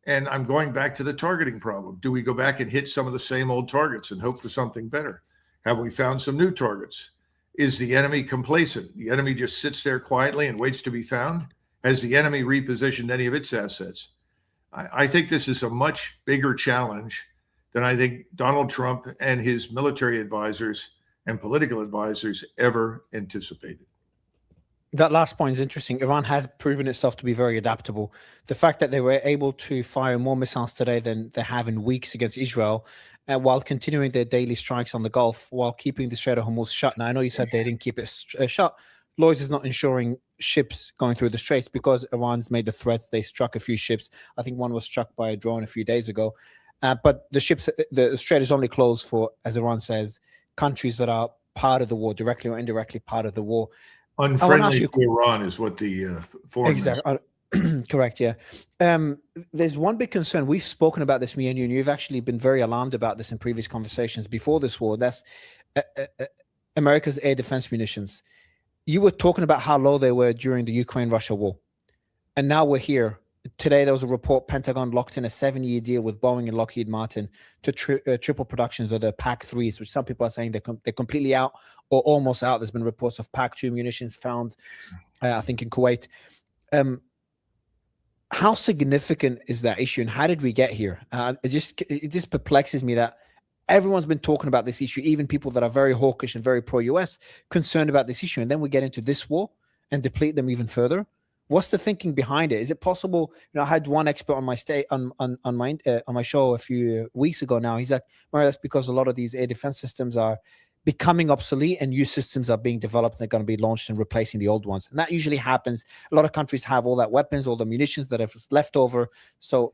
And I'm going back to the targeting problem. Do we go back and hit some of the same old targets and hope for something better? Have we found some new targets? Is the enemy complacent? The enemy just sits there quietly and waits to be found? Has the enemy repositioned any of its assets? I think this is a much bigger challenge than I think Donald Trump and his military advisors and political advisors ever anticipated. That last point is interesting. Iran has proven itself to be very adaptable. The fact that they were able to fire more missiles today than they have in weeks against Israel, while continuing their daily strikes on the Gulf, while keeping the Strait of Hormuz shut. Now, I know you said they didn't keep it shut. Lloyd's is not ensuring ships going through the straits because Iran's made the threats. They struck a few ships. I think one was struck by a drone a few days ago. But the strait is only closed for, as Iran says, countries that are part of the war, directly or indirectly part of the war. Unfriendly to Iran is what the foreign exactly. Correct, yeah. There's one big concern. We've spoken about this, me and you, and you've actually been very alarmed about this in previous conversations before this war. That's America's air defense munitions. You were talking about how low they were during the Ukraine-Russia war. And now we're here. Today, there was a report, Pentagon locked in a 7-year deal with Boeing and Lockheed Martin to triple productions of the PAC-3s, which some people are saying they're completely out or almost out. There's been reports of PAC-2 munitions found, I think, in Kuwait. How significant is that issue, and how did we get here? It just perplexes me that everyone's been talking about this issue, even people that are very hawkish and very pro-US, concerned about this issue, and then we get into this war and deplete them even further. What's the thinking behind it? Is it possible? I had one expert on my on my show a few weeks ago. Now he's like, "Mario, that's because a lot of these air defense systems are becoming obsolete and new systems are being developed and they're going to be launched and replacing the old ones." And that usually happens. A lot of countries have all that weapons, all the munitions that are left over. So